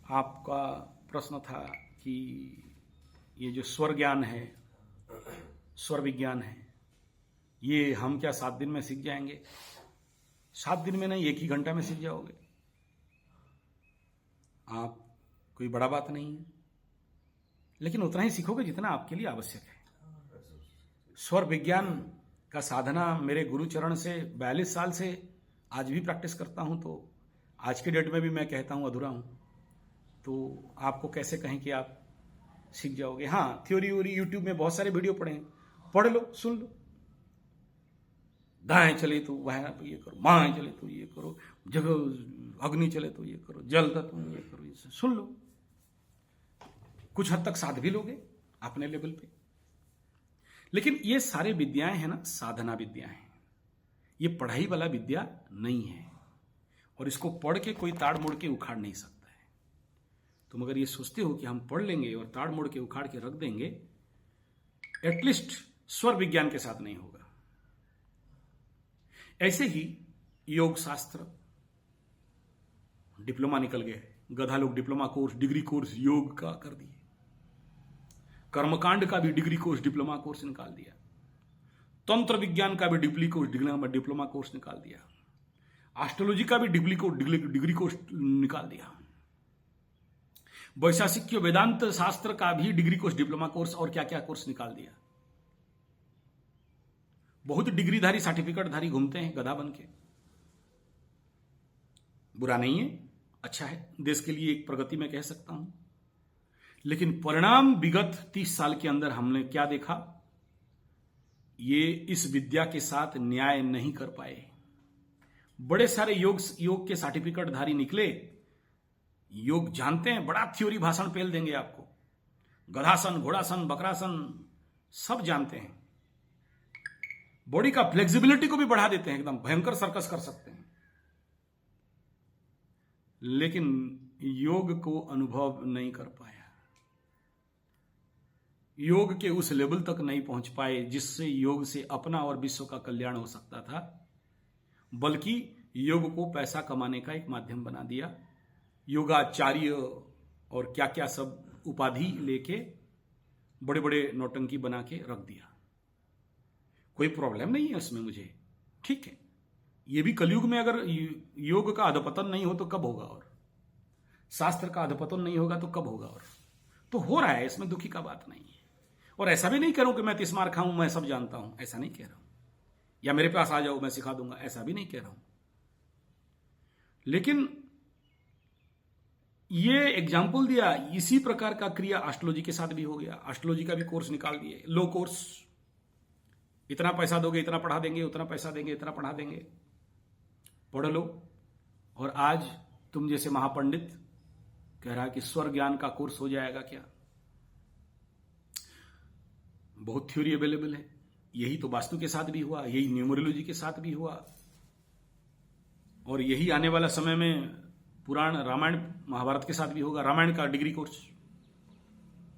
आपका प्रश्न था कि ये जो स्वर ज्ञान है, स्वर विज्ञान है, ये हम क्या 7 दिन में सीख जाएंगे? 7 दिन में नहीं, 1 ही घंटा में सीख जाओगे आप। कोई बड़ा बात नहीं है, लेकिन उतना ही सीखोगे जितना आपके लिए आवश्यक है। स्वर विज्ञान का साधना मेरे गुरुचरण से 42 साल से आज भी प्रैक्टिस करता हूं, तो आज के डेट में भी मैं कहता हूं अधूरा हूं। तो आपको कैसे कहें कि आप सीख जाओगे? हाँ, थ्योरी व्योरी यूट्यूब में बहुत सारे वीडियो पढ़े हैं, पढ़ लो, सुन लो। दाएं चले तो वहां ये करो, बाएं चले तो ये करो, जगह अग्नि चले तो ये करो, जल तत्व ये करो, ये सुन लो। कुछ हद तक साध भी लोगे अपने लेवल पे। लेकिन ये सारे विद्याएं हैं ना, साधना विद्या हैं। ये पढ़ाई वाला विद्या नहीं है, और इसको पढ़ के कोई ताड़ मोड़ के उखाड़ नहीं सकता है। तुम अगर ये सोचते हो कि हम पढ़ लेंगे और ताड़ मोड़ के उखाड़ के रख देंगे, एटलीस्ट स्वर विज्ञान के साथ नहीं होगा। ऐसे ही योग शास्त्र डिप्लोमा निकल गए, गधा लोग डिप्लोमा कोर्स, डिग्री कोर्स योग का कर दिए। कर्मकांड का भी डिग्री कोर्स, डिप्लोमा कोर्स निकाल दिया। तंत्र विज्ञान का भी डिप्लोमा कोर्स निकाल दिया। एस्ट्रोलॉजी का भी डिग्री कोर्स निकाल दिया। वैशेषिक वेदांत शास्त्र का भी डिग्री कोर्स, डिप्लोमा कोर्स और क्या क्या कोर्स निकाल दिया। बहुत डिग्रीधारी, सर्टिफिकेटधारी घूमते हैं गधा बन के। बुरा नहीं है, अच्छा है, देश के लिए एक प्रगति में कह सकता हूं। लेकिन परिणाम विगत 30 साल के अंदर हमने क्या देखा? ये इस विद्या के साथ न्याय नहीं कर पाए। बड़े सारे योग के सर्टिफिकेटधारी निकले, योग जानते हैं, बड़ा थ्योरी भाषण पेल देंगे आपको, गधासन, घोड़ासन, बकरासन सब जानते हैं। बॉडी का फ्लेक्सिबिलिटी को भी बढ़ा देते हैं, एकदम भयंकर सर्कस कर सकते हैं। लेकिन योग को अनुभव नहीं कर पाया, योग के उस लेवल तक नहीं पहुंच पाए जिससे योग से अपना और विश्व का कल्याण हो सकता था, बल्कि योग को पैसा कमाने का एक माध्यम बना दिया। योगाचार्य और क्या क्या सब उपाधि लेके बड़े बड़े नौटंकी बना के रख दिया। कोई प्रॉब्लम नहीं है उसमें मुझे, ठीक है। ये भी कलयुग में अगर योग का अधपतन नहीं हो तो कब होगा, और शास्त्र का अधपतन नहीं होगा तो कब होगा? और तो हो रहा है, इसमें दुखी का बात नहीं है। और ऐसा भी नहीं कह रहा हूं कि मैं 30 मार खाऊं, मैं सब जानता हूं, ऐसा नहीं कह रहा हूं, या मेरे पास आ जाओ मैं सिखा दूंगा, ऐसा भी नहीं कह रहा हूं। लेकिन ये एग्जाम्पल दिया, इसी प्रकार का क्रिया एस्ट्रोलॉजी के साथ भी हो गया। एस्ट्रोलॉजी का भी कोर्स निकाल दिए, लो कोर्स, इतना पैसा दोगे इतना पढ़ा देंगे, उतना पैसा देंगे इतना पढ़ा देंगे, पढ़ लो। और आज तुम जैसे महापंडित कह रहा है कि स्वर ज्ञान का कोर्स हो जाएगा क्या? बहुत थ्योरी अवेलेबल है। यही तो वास्तु के साथ भी हुआ, यही न्यूमरोलॉजी के साथ भी हुआ, और यही आने वाला समय में पुराण रामायण महाभारत के साथ भी होगा। रामायण का डिग्री कोर्स,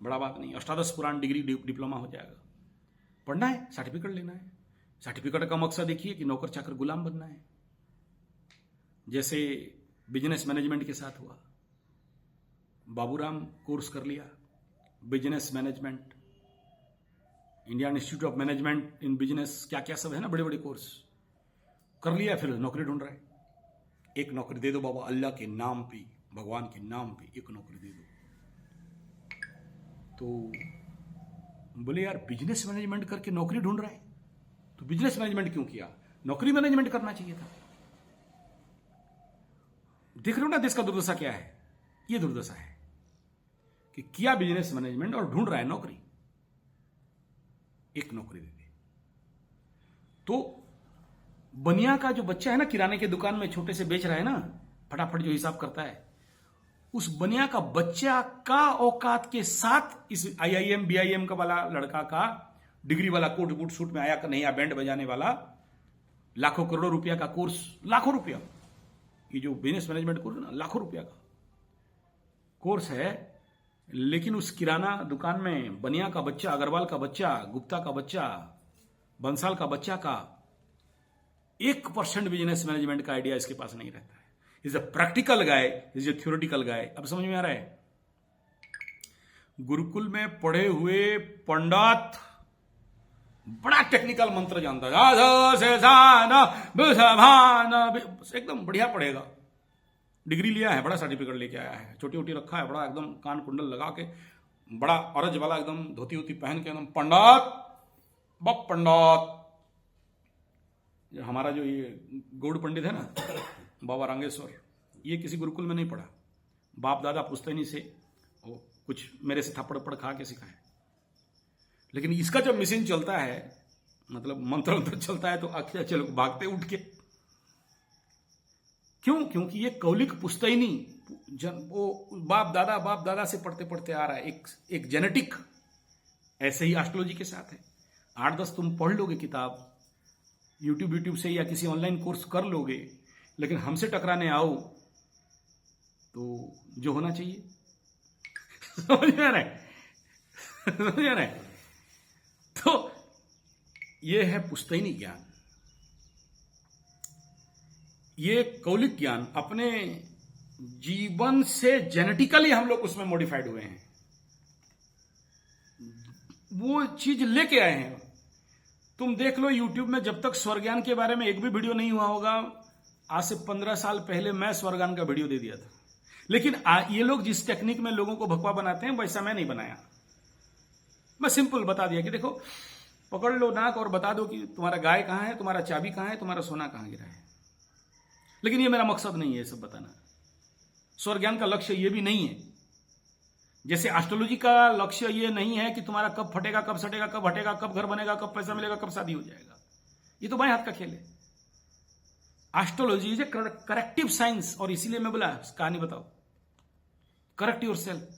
बड़ा बात नहीं, 18 पुराण डिग्री डिप्लोमा हो जाएगा। पढ़ना है, सर्टिफिकेट लेना है। सर्टिफिकेट का मकसद देखिए कि नौकर चाकर गुलाम बनना है, जैसे बिजनेस मैनेजमेंट के साथ हुआ। बाबूराम कोर्स कर लिया, business management, Indian institute of management in business, क्या क्या सब है ना, बड़े बड़े कोर्स कर लिया। फिर नौकरी ढूंढ रहा है, एक नौकरी दे दो बाबा, अल्लाह के नाम पे, भगवान के नाम पे एक नौकरी दे दो। तो बोले यार बिजनेस मैनेजमेंट करके नौकरी ढूंढ रहा है, तो बिजनेस मैनेजमेंट क्यों किया? नौकरी मैनेजमेंट करना चाहिए था। देख रहे हो ना देश का दुर्दशा क्या है? ये दुर्दशा है कि किया बिजनेस मैनेजमेंट और ढूंढ रहा है नौकरी, एक नौकरी दे दे। तो बनिया का जो बच्चा है ना, किराने के दुकान में छोटे से बेच रहा है ना, फटाफट जो हिसाब करता है, उस बनिया का बच्चा का औकात के साथ इस IIM BIM का वाला लड़का का डिग्री वाला कोट बूट सूट में आया का नहीं आया, बैंड बजाने वाला, लाखों करोड़ों रुपया का कोर्स, लाखों रुपया, ये जो बिजनेस मैनेजमेंट कोर्स ना, लाखों रुपया का कोर्स है। लेकिन उस किराना दुकान में बनिया का बच्चा, अग्रवाल का बच्चा, गुप्ता का बच्चा, बंसाल का बच्चा का 1% बिजनेस मैनेजमेंट का आइडिया इसके पास नहीं रहता है। Is a practical guy, is a theoretical guy. अब समझ में आ रहा है? गुरुकुल में पढ़े हुए पंडित बड़ा टेक्निकल मंत्र जानता है, एकदम बढ़िया पढ़ेगा, डिग्री लिया है, बड़ा सर्टिफिकेट लेके आया है, छोटी छोटी रखा है, बड़ा एकदम कान कुंडल लगा के, बड़ा अरज वाला एकदम धोती वोती पहन के एकदम पंडित बप पंडित। हमारा जो ये गौड़ पंडित है ना, बाबा रांगेश्वर, ये किसी गुरुकुल में नहीं पढ़ा, बाप दादा पुश्तैनी से कुछ मेरे से थप्पड़ पड़ खा के सिखाए। लेकिन इसका जब मिशन चलता है, मतलब मंत्र चलता है, तो अच्छे लोग भागते उठ के। क्यों? क्योंकि ये कौलिक पुश्तैनी वो बाप दादा से पढ़ते पढ़ते आ रहा है, एक जेनेटिक। ऐसे ही एस्ट्रोलॉजी के साथ है। 8-10 तुम पढ़ लोगे किताब, यूट्यूब से या किसी ऑनलाइन कोर्स कर लोगे, लेकिन हमसे टकराने आओ तो जो होना चाहिए समझ में आ रहा है? समझ में आ रहा है? तो ये है पुश्तैनी ज्ञान, ये कौलिक ज्ञान। अपने जीवन से जेनेटिकली हम लोग उसमें मॉडिफाइड हुए हैं, वो चीज लेके आए हैं। तुम देख लो यूट्यूब में, जब तक स्वर ज्ञान के बारे में एक भी वीडियो नहीं हुआ होगा, आज से 15 साल पहले मैं स्वर ज्ञान का वीडियो दे दिया था। लेकिन ये लोग जिस टेक्निक में लोगों को भगवा बनाते हैं, वैसा मैं नहीं बनाया। मैं सिंपल बता दिया कि देखो, पकड़ लो नाक और बता दो कि तुम्हारा गाय कहां है, तुम्हारा चाबी कहां है, तुम्हारा सोना कहां गिरा है। लेकिन ये मेरा मकसद नहीं है सब बताना। स्वर ज्ञान का लक्ष्य ये भी नहीं है, जैसे एस्ट्रोलॉजी का लक्ष्य ये नहीं है कि तुम्हारा कब फटेगा, कब सटेगा, कब हटेगा, कब घर बनेगा, कब पैसा मिलेगा, कब शादी हो जाएगा। ये तो बाएं हाथ का खेल है। Astrology is a corrective science, और इसीलिए मैं बोला कहानी बताओ, करेक्ट योरसेल्फ।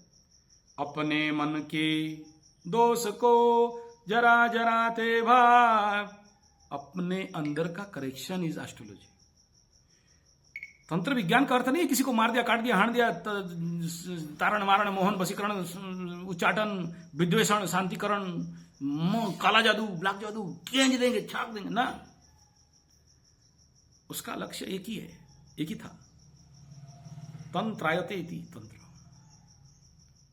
अपने मन के दोष को जरा जरा ते भाव, अपने अंदर का करेक्शन इज एस्ट्रोलॉजी। तंत्र विज्ञान का अर्थ नहीं है किसी को मार दिया, काट दिया, हाण दिया, तारण मारण, मोहन, वशीकरण, उच्चाटन, विद्वेषण, शांतिकरण, काला जादू, ब्लैक जादू, चेंज देंगे, छाप देंगे ना। उसका लक्ष्य एक ही है, एक ही था, तंत्रायते इति तंत्र,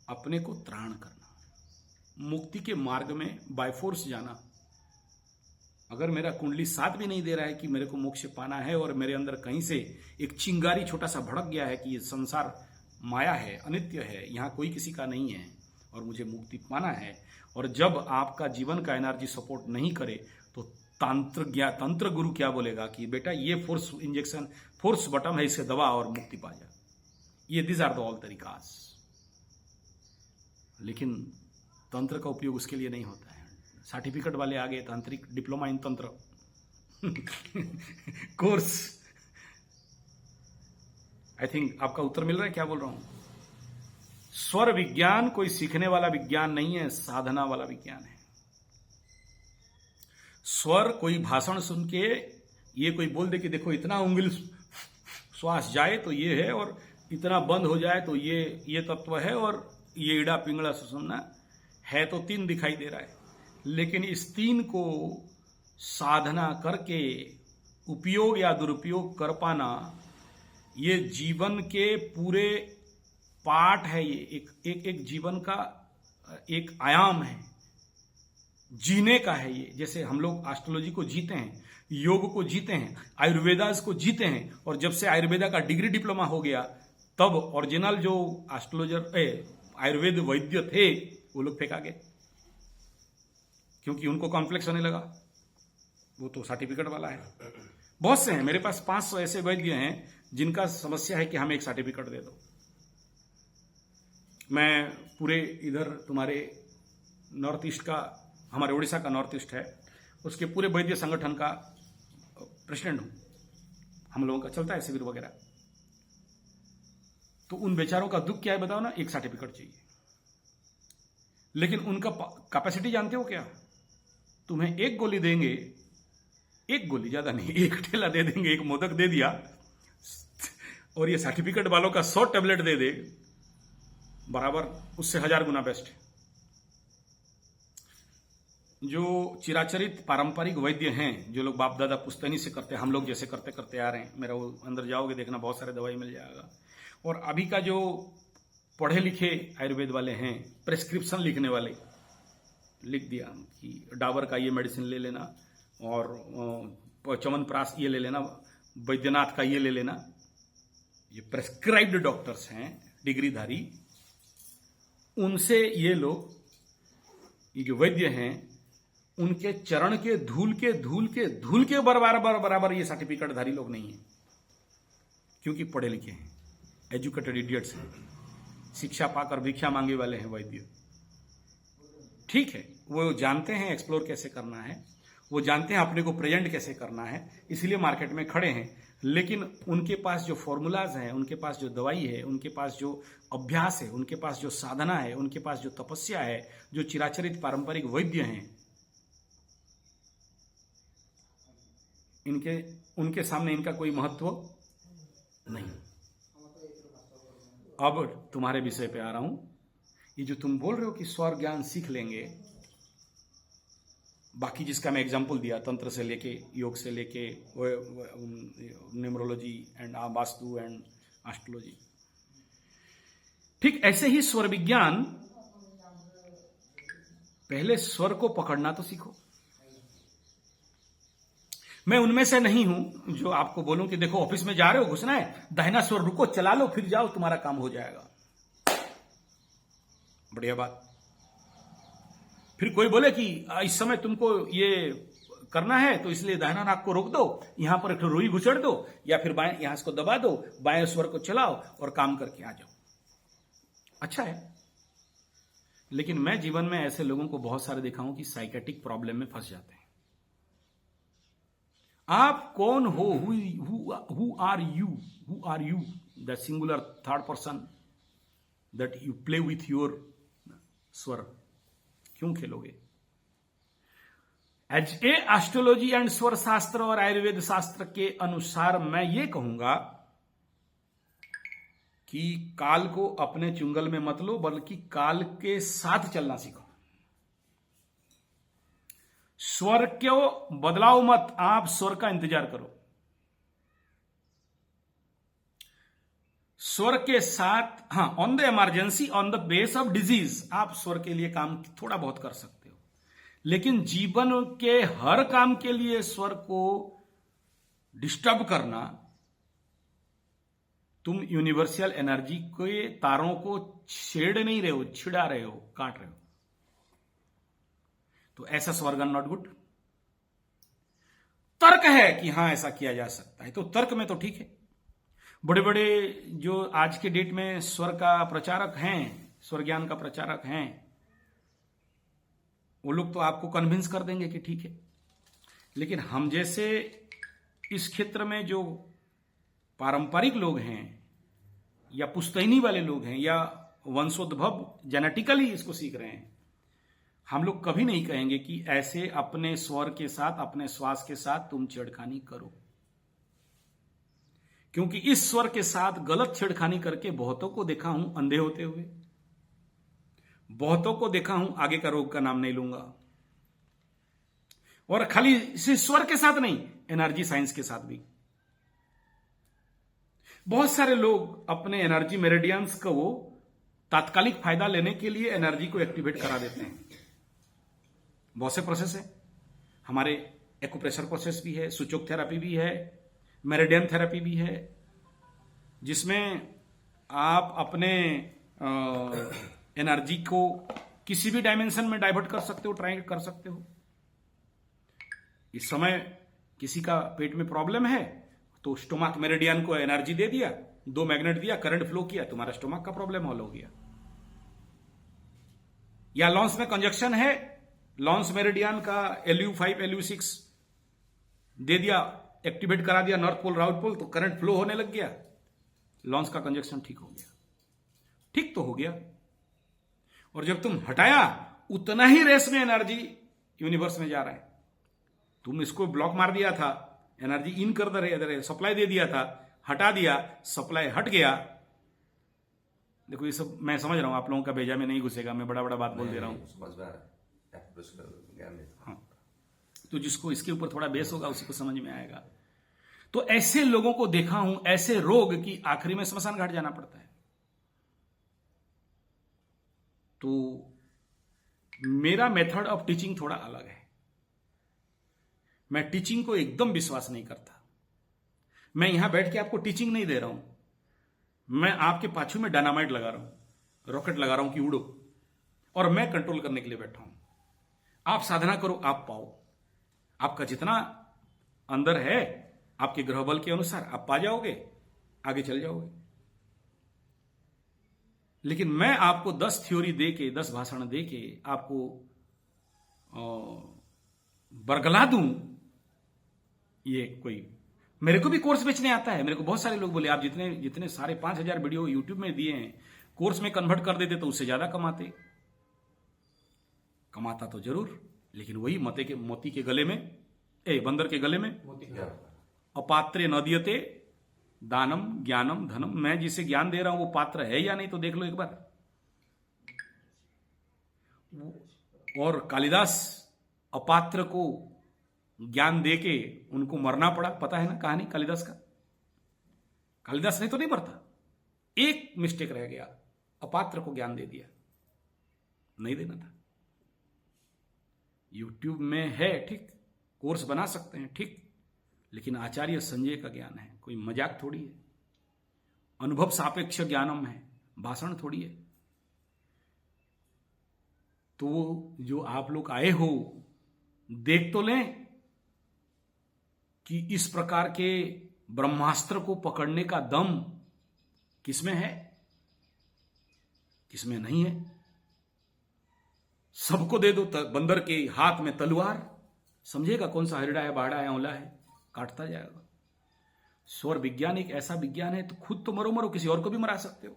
अपने को त्राण करना, मुक्ति के मार्ग में बाय फोर्स जाना। अगर मेरा कुंडली साथ भी नहीं दे रहा है कि मेरे को मोक्ष पाना है, और मेरे अंदर कहीं से एक चिंगारी छोटा सा भड़क गया है कि ये संसार माया है, अनित्य है, यहाँ कोई किसी का नहीं है और मुझे मुक्ति पाना है, और जब आपका जीवन का एनर्जी सपोर्ट नहीं करे, तो तंत्र गुरु क्या बोलेगा कि बेटा ये फोर्स इंजेक्शन, फोर्स बटन है, इसे दबा और मुक्ति पा जा। ये दिस आर द ऑल तरीकास। लेकिन तंत्र का उपयोग उसके लिए नहीं होता है। सर्टिफिकेट वाले आ गए, तांत्रिक डिप्लोमा इन तंत्र कोर्स। आई थिंक आपका उत्तर मिल रहा है क्या बोल रहा हूं। स्वर विज्ञान कोई सीखने वाला विज्ञान नहीं है, साधना वाला विज्ञान है। स्वर कोई भाषण सुन के ये कोई बोल दे कि देखो इतना उंगली श्वास जाए तो ये है, और इतना बंद हो जाए तो ये तत्व है, और ये ईड़ा पिंगला सुसुमना है, तो 3 दिखाई दे रहा है। लेकिन इस 3 को साधना करके उपयोग या दुरुपयोग कर पाना, ये जीवन के पूरे पार्ट है। ये एक जीवन का एक आयाम है, जीने का है ये। जैसे हम लोग एस्ट्रोलॉजी को जीते हैं, योग को जीते हैं, आयुर्वेदास को जीते हैं, और जब से आयुर्वेदा का डिग्री डिप्लोमा हो गया, तब ओरिजिनल जो एस्ट्रोलॉजर आयुर्वेद वैद्य थे वो लोग फेंका गए, क्योंकि उनको कॉम्प्लेक्स होने लगा, वो तो सर्टिफिकेट वाला है। बहुत से हैं मेरे पास, 500 ऐसे वैद्य हैं जिनका समस्या है कि हमें एक सर्टिफिकेट दे दो। मैं पूरे इधर तुम्हारे नॉर्थ ईस्ट का, हमारे उड़ीसा का नॉर्थ ईस्ट है, उसके पूरे वैद्य संगठन का प्रेसिडेंट हूं। हम लोगों का चलता है शिविर वगैरह। तो उन बेचारों का दुख क्या है बताओ ना, एक सर्टिफिकेट चाहिए। लेकिन उनका कैपेसिटी जानते हो क्या? तुम्हें एक गोली देंगे, एक गोली, ज्यादा नहीं, एक ठेला दे देंगे, एक मोदक दे दिया, और ये सर्टिफिकेट वालों का 100 टेबलेट दे दे, बराबर उससे 1000 गुना बेस्ट है। जो चिराचरित पारंपरिक वैद्य हैं, जो लोग बाप दादा पुश्तैनी से करते हैं, हम लोग जैसे करते करते आ रहे हैं, मेरा वो अंदर जाओगे देखना बहुत सारे दवाई मिल जाएगा। और अभी का जो पढ़े लिखे आयुर्वेद वाले हैं, प्रेस्क्रिप्शन लिखने वाले, लिख दिया कि डाबर का ये मेडिसिन ले लेना और च्यवनप्राश ये ले लेना, बैद्यनाथ का ये ले लेना, ये प्रेस्क्राइब्ड डॉक्टर्स हैं डिग्रीधारी। उनसे ये लोग, ये जो वैद्य हैं, उनके चरण के धूल के बराबर ये सर्टिफिकेटधारी लोग नहीं हैं, क्योंकि पढ़े लिखे हैं, एजुकेटेड इडियट्स हैं, शिक्षा पाकर भिक्षा मांगे वाले हैं वैद्य। ठीक है, वो जानते हैं एक्सप्लोर कैसे करना है, वो जानते हैं अपने को प्रेजेंट कैसे करना है, इसलिए मार्केट में खड़े हैं। लेकिन उनके पास जो फॉर्मूलाज हैं, उनके पास जो दवाई है, उनके पास जो अभ्यास है, उनके पास जो साधना है, उनके पास जो तपस्या है, जो चिराचरित पारंपरिक वैद्य हैं, उनके सामने इनका कोई महत्व नहीं। अब तुम्हारे विषय पे आ रहा हूं। ये जो तुम बोल रहे हो कि स्वर ज्ञान सीख लेंगे, बाकी जिसका मैं एग्जांपल दिया, तंत्र से लेके, योग से लेके, numerology and vastu and astrology, ठीक ऐसे ही स्वर विज्ञान, पहले स्वर को पकड़ना तो सीखो। मैं उनमें से नहीं हूं जो आपको बोलूं कि देखो ऑफिस में जा रहे हो, घुसना है, दाहिना स्वर रुको, चला लो, फिर जाओ, तुम्हारा काम हो जाएगा। बढ़िया बात। फिर कोई बोले कि इस समय तुमको ये करना है तो इसलिए दाहिना नाक को रोक दो, यहां पर एक रुई घुसड़ दो, या फिर बाएं यहां इसको दबा दो, बाएं स्वर को चलाओ और काम करके आ जाओ। अच्छा है, लेकिन मैं जीवन में ऐसे लोगों को बहुत सारे देखा हूं कि साइकेट्रिक प्रॉब्लम में फंस जाते हैं। आप कौन हो? Who are you? The singular third person that you play with your स्वर। क्यों खेलोगे? एज ए एस्ट्रोलॉजी एंड स्वर शास्त्र और आयुर्वेद शास्त्र के अनुसार मैं ये कहूंगा कि काल को अपने चुंगल में मत लो, बल्कि काल के साथ चलना सीखो। स्वर को बदलाव मत, आप स्वर का इंतजार करो। स्वर के साथ, हाँ, on the emergency, on the base of disease, आप स्वर के लिए काम थोड़ा बहुत कर सकते हो, लेकिन जीवन के हर काम के लिए स्वर को डिस्टर्ब करना, तुम यूनिवर्सल एनर्जी के तारों को छेड़ नहीं रहे हो, छिड़ा रहे हो, काट रहे हो। तो ऐसा स्वर्गन नॉट गुड। तर्क है कि हां ऐसा किया जा सकता है, तो तर्क में तो ठीक है। बड़े बड़े जो आज के डेट में स्वर का प्रचारक हैं, स्वर ज्ञान का प्रचारक हैं, वो लोग तो आपको कन्विंस कर देंगे कि ठीक है। लेकिन हम जैसे इस क्षेत्र में जो पारंपरिक लोग हैं, या पुश्तैनी वाले लोग हैं, या वंशोद्भव जेनेटिकली इसको सीख रहे हैं, हम लोग कभी नहीं कहेंगे कि ऐसे अपने स्वर के साथ, अपने श्वास के साथ तुम छेड़खानी करो। क्योंकि इस स्वर के साथ गलत छेड़खानी करके बहुतों को देखा हूं अंधे होते हुए, बहुतों को देखा हूं, आगे का रोग का नाम नहीं लूंगा। और खाली इसी स्वर के साथ नहीं, एनर्जी साइंस के साथ भी बहुत सारे लोग अपने एनर्जी मेरिडियंस को वो तात्कालिक फायदा लेने के लिए एनर्जी को एक्टिवेट करा देते हैं। बहुत से प्रोसेस है हमारे, एक्यूप्रेशर प्रोसेस भी है, सूचक थेरेपी भी है, मेरिडियन थेरेपी भी है, जिसमें आप अपने एनर्जी को किसी भी डायमेंशन में डाइवर्ट कर सकते हो, ट्राई कर सकते हो। इस समय किसी का पेट में प्रॉब्लम है तो स्टोमक मेरिडियन को एनर्जी दे दिया, 2 मैग्नेट दिया, करंट फ्लो किया, तुम्हारा स्टोमक का प्रॉब्लम हल हो गया। या लॉन्स में कंजक्शन है, लॉन्स मेरिडियन का LU5 LU6 दे दिया, एक्टिवेट करा दिया नॉर्थ पोल साउथ पोल, तो करंट फ्लो होने लग गया, लॉन्स का कंजक्शन ठीक हो गया। ठीक तो हो गया। और जब तुम हटाया, उतना ही रेस में एनर्जी यूनिवर्स में जा रहा है। तुम इसको ब्लॉक मार दिया था, एनर्जी इन कर रहे, सप्लाई दे दिया था, हटा दिया, सप्लाई हट गया। देखो ये सब मैं समझ रहा हूं, आप लोगों का भेजा में नहीं घुसेगा, मैं बड़ा बड़ा बात बोल दे रहा हूं। ज्ञान देता। हाँ, तो जिसको इसके ऊपर थोड़ा बेस होगा उसी को समझ में आएगा। तो ऐसे लोगों को देखा हूं, ऐसे रोग की आखिरी में स्मशान घाट जाना पड़ता है। तो मेरा मेथड ऑफ टीचिंग थोड़ा अलग है। मैं टीचिंग को एकदम विश्वास नहीं करता। मैं यहां बैठ के आपको टीचिंग नहीं दे रहा हूं, मैं आपके पाछू में डायनामाइट लगा रहा हूं, रॉकेट लगा रहा हूं कि उड़ो, और मैं कंट्रोल करने के लिए बैठा हूं। आप साधना करो, आप पाओ। आपका जितना अंदर है आपके ग्रह बल के अनुसार आप पा जाओगे, आगे चल जाओगे। लेकिन मैं आपको 10 थ्योरी दे के, 10 भाषण दे के आपको बरगला दूं, ये कोई, मेरे को भी कोर्स बेचने आता है। मेरे को बहुत सारे लोग बोले आप जितने जितने सारे 5,000 वीडियो यूट्यूब में दिए हैं, कोर्स में कन्वर्ट कर देते तो उससे ज्यादा कमाता तो जरूर, लेकिन वही मोती के गले में, बंदर के गले में अपात्रे न दियते दानम ज्ञानम धनम। मैं जिसे ज्ञान दे रहा हूं वो पात्र है या नहीं तो देख लो एक बार। और कालिदास अपात्र को ज्ञान देके उनको मरना पड़ा, पता है ना कहानी कालिदास का। कालिदास ने तो नहीं मरता, एक मिस्टेक रह गया, अपात्र को ज्ञान दे दिया, नहीं देना था। यूट्यूब में है ठीक, कोर्स बना सकते हैं ठीक, लेकिन आचार्य संजय का ज्ञान है, कोई मजाक थोड़ी है। अनुभव सापेक्ष ज्ञानम है, भाषण थोड़ी है। तो जो आप लोग आए हो, देख तो लें कि इस प्रकार के ब्रह्मास्त्र को पकड़ने का दम किसमें है, किसमें नहीं है। सबको दे दो बंदर के हाथ में तलवार, समझेगा कौन सा हिरड़ा है, बाड़ा है, औला है, काटता जाएगा। स्वर विज्ञान एक ऐसा विज्ञान है, तो खुद तो मरो, किसी और को भी मरा सकते हो।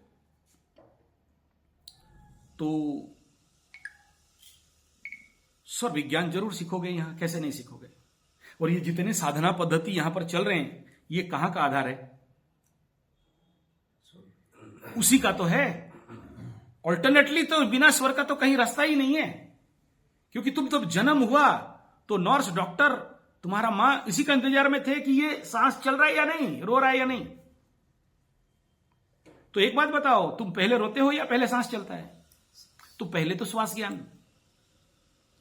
तो स्वर विज्ञान जरूर सीखोगे यहां, कैसे नहीं सीखोगे। और ये जितने साधना पद्धति यहां पर चल रहे हैं, ये कहां का आधार है, उसी का तो है। ऑल्टरनेटली तो बिना स्वर का तो कहीं रास्ता ही नहीं है। क्योंकि तुम जब जन्म हुआ तो नर्स डॉक्टर तुम्हारा मां इसी का इंतजार में थे कि ये सांस चल रहा है या नहीं, रो रहा है या नहीं। तो एक बात बताओ, तुम पहले रोते हो या पहले सांस चलता है? तो पहले तो श्वास ज्ञान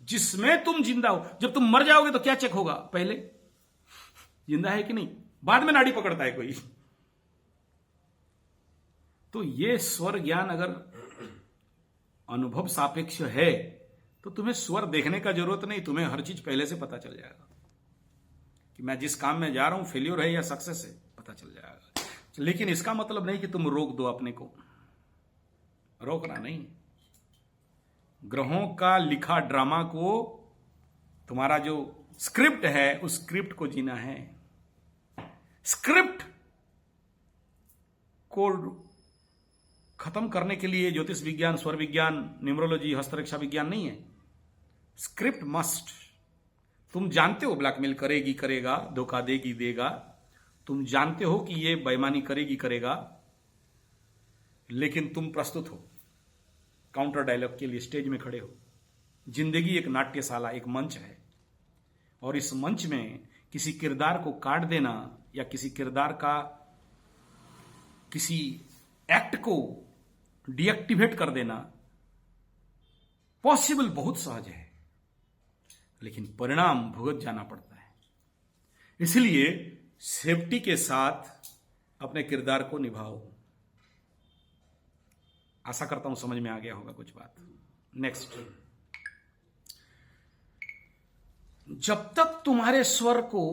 जिसमें तुम जिंदा हो। जब तुम मर जाओगे तो क्या चेक होगा, पहले जिंदा है कि नहीं, बाद में नाड़ी पकड़ता है कोई। तो ये स्वर ज्ञान अगर अनुभव सापेक्ष है तो तुम्हें स्वर देखने का जरूरत नहीं, तुम्हें हर चीज पहले से पता चल जाएगा कि मैं जिस काम में जा रहा हूं फेल्योर है या सक्सेस है, पता चल जाएगा। लेकिन इसका मतलब नहीं कि तुम रोक दो अपने को, रोकना नहीं। ग्रहों का लिखा ड्रामा को, तुम्हारा जो स्क्रिप्ट है उस स्क्रिप्ट को जीना है। स्क्रिप्ट को खत्म करने के लिए ज्योतिष विज्ञान, स्वर विज्ञान, न्यूमरोलॉजी, हस्तरेखा विज्ञान नहीं है। Script must. तुम जानते हो ब्लैकमेल करेगी, करेगा, धोखा देगी, देगा, तुम जानते हो कि ये बेईमानी करेगी, करेगा, लेकिन तुम प्रस्तुत हो काउंटर डायलॉग के लिए, स्टेज में खड़े हो। जिंदगी एक नाट्यशाला, एक मंच है, और इस मंच में किसी किरदार को काट देना या किसी किरदार का किसी एक्ट को डीएक्टिवेट कर देना पॉसिबल बहुत सहज है, लेकिन परिणाम भुगत जाना पड़ता है। इसलिए सेफ्टी के साथ अपने किरदार को निभाओ। आशा करता हूं समझ में आ गया होगा कुछ बात। नेक्स्ट, जब तक तुम्हारे स्वर को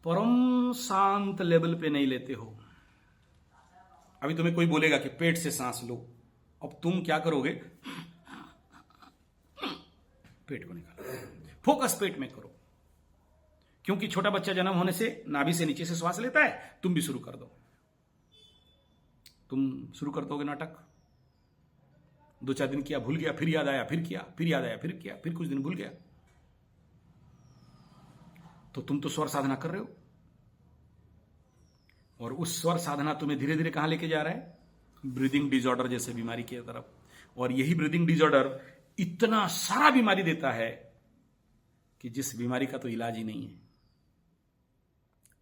परम शांत लेवल पे नहीं लेते हो, अभी तुम्हें कोई बोलेगा कि पेट से सांस लो, अब तुम क्या करोगे, पेट को निकालो, फोकस पेट में करो। क्योंकि छोटा बच्चा जन्म होने से नाभि से नीचे से श्वास लेता है, तुम भी शुरू कर दो। तुम शुरू कर दोगे नाटक, 2-4 दिन किया, भूल गया, फिर याद आया, फिर किया, फिर याद आया, फिर किया, फिर कुछ दिन भूल गया, तो तुम तो स्वर साधना कर रहे हो। और उस स्वर साधना तुम्हें धीरे धीरे कहां लेके जा रहा है, ब्रीदिंग डिसऑर्डर जैसे बीमारी की तरफ। और यही ब्रीदिंग डिसऑर्डर इतना सारा बीमारी देता है कि जिस बीमारी का तो इलाज ही नहीं है।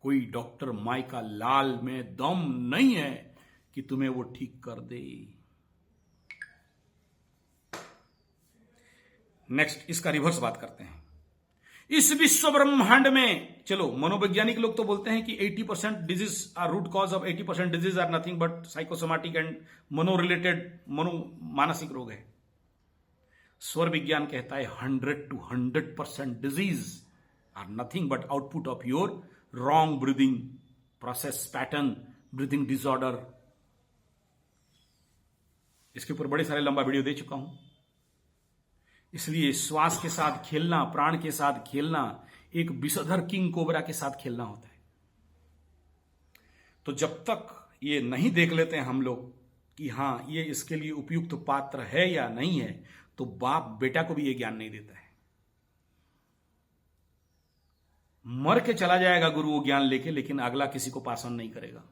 कोई डॉक्टर माई का लाल में दम नहीं है कि तुम्हें वो ठीक कर दे। नेक्स्ट, इसका रिवर्स बात करते हैं। इस विश्व ब्रह्मांड में, चलो मनोवैज्ञानिक लोग तो बोलते हैं कि 80% disease are root cause of 80% disease are nothing but psychosomatic and मनो रिलेटेड, मानसिक रोग है। स्वर विज्ञान कहता है 100 to 100% disease are nothing but output of your wrong breathing process pattern, breathing disorder. इसके ऊपर बड़े सारे लंबा वीडियो दे चुका हूं। इसलिए श्वास के साथ खेलना, प्राण के साथ खेलना, एक विषधर किंग कोबरा के साथ खेलना होता है। तो जब तक ये नहीं देख लेते हैं हम लोग कि हां ये इसके लिए उपयुक्त पात्र है या नहीं है, तो बाप बेटा को भी ये ज्ञान नहीं देता है। मर के चला जाएगा गुरु वो ज्ञान लेके, लेकिन अगला किसी को पास ऑन नहीं करेगा।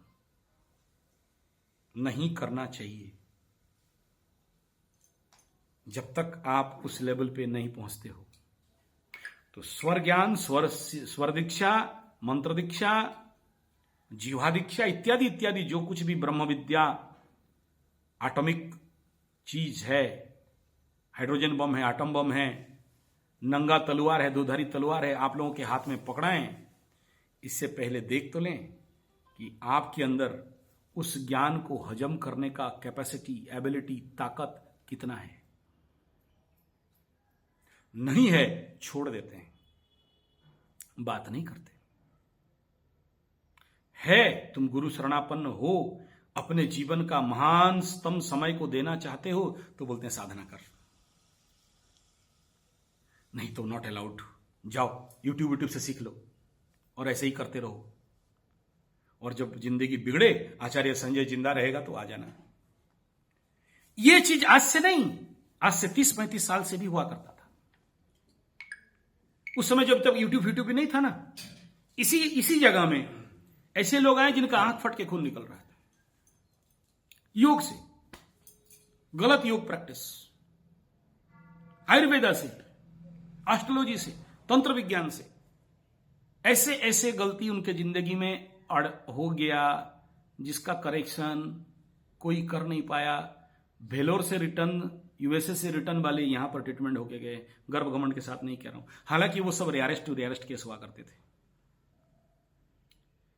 नहीं करना चाहिए जब तक आप उस लेवल पे नहीं पहुंचते हो। तो स्वर ज्ञान, स्वर दीक्षा, मंत्र दीक्षा, जीवा दीक्षा इत्यादि इत्यादि जो कुछ भी ब्रह्म विद्या एटॉमिक चीज है, हाइड्रोजन बम है, एटम बम है, नंगा तलवार है, दोधारी तलवार है, आप लोगों के हाथ में पकड़ाएं, इससे पहले देख तो लें कि आपके अंदर उस ज्ञान को हजम करने का कैपेसिटी, एबिलिटी, ताकत कितना है। नहीं है, छोड़ देते हैं, बात नहीं करते। है, तुम गुरु शरणापन्न हो, अपने जीवन का महानतम समय को देना चाहते हो, तो बोलते हैं साधना कर, नहीं तो नॉट अलाउड। जाओ यूट्यूब से सीख लो और ऐसे ही करते रहो। और जब जिंदगी बिगड़े, आचार्य संजय जिंदा रहेगा तो आ जाना। यह चीज आज से नहीं, आज से 30-35 साल से भी हुआ करता था। उस समय जब तक यूट्यूब भी नहीं था ना, इसी जगह में ऐसे लोग आए जिनका आंख फट के खून निकल रहा था योग से, गलत योग प्रैक्टिस, आयुर्वेदा से, एस्ट्रोलॉजी से, तंत्र विज्ञान से। ऐसे ऐसे गलती उनके जिंदगी में अड़ हो गया जिसका करेक्शन कोई कर नहीं पाया। भेलोर से रिटर्न, यूएसए से रिटर्न वाले यहां पर ट्रीटमेंट होके गए। गर्भ घमंड के साथ नहीं कह रहा हूं, हालांकि वो सब रेयरेस्ट केस हुआ करते थे।